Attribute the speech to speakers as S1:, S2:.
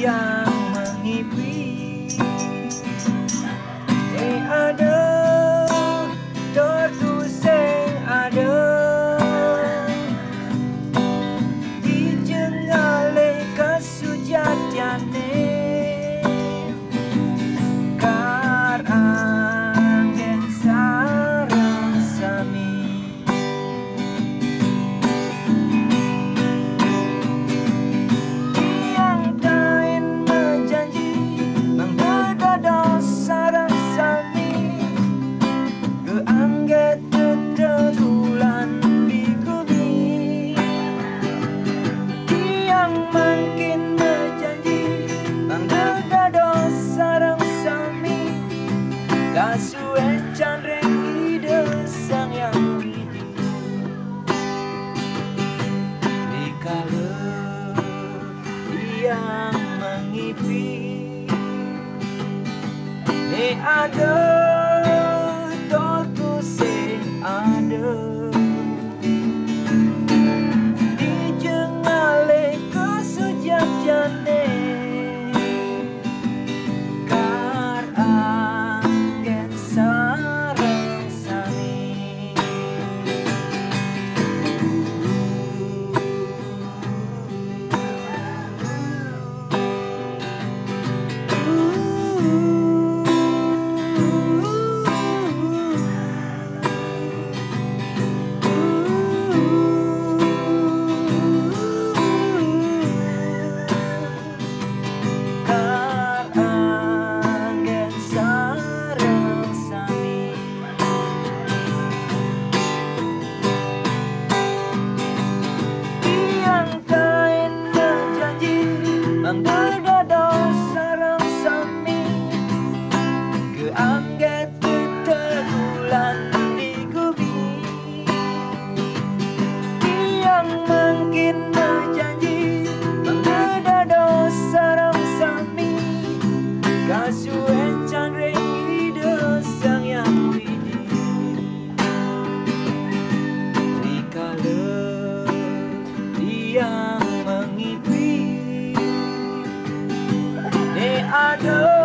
S1: yang mengipi. Ada tertuseng ada di jengale kasujatiane karanggen sarang sami. Tiang kain menjanji mengdada sarang sami keangget tetegulan di bumi. Tiang makin berjanji mengdada sarang sami kasue canreng ide sang yang widi. Dikala yang mengipi ada tertuseng ada di jengale kesujatiane karanggen sareng sami. Mengdada sarang sami keangget tetegulan di gubi. Yang makin berjanji mengdada sarang sami kasue canreng ide sang yang widi. Rikala yang mengipi ada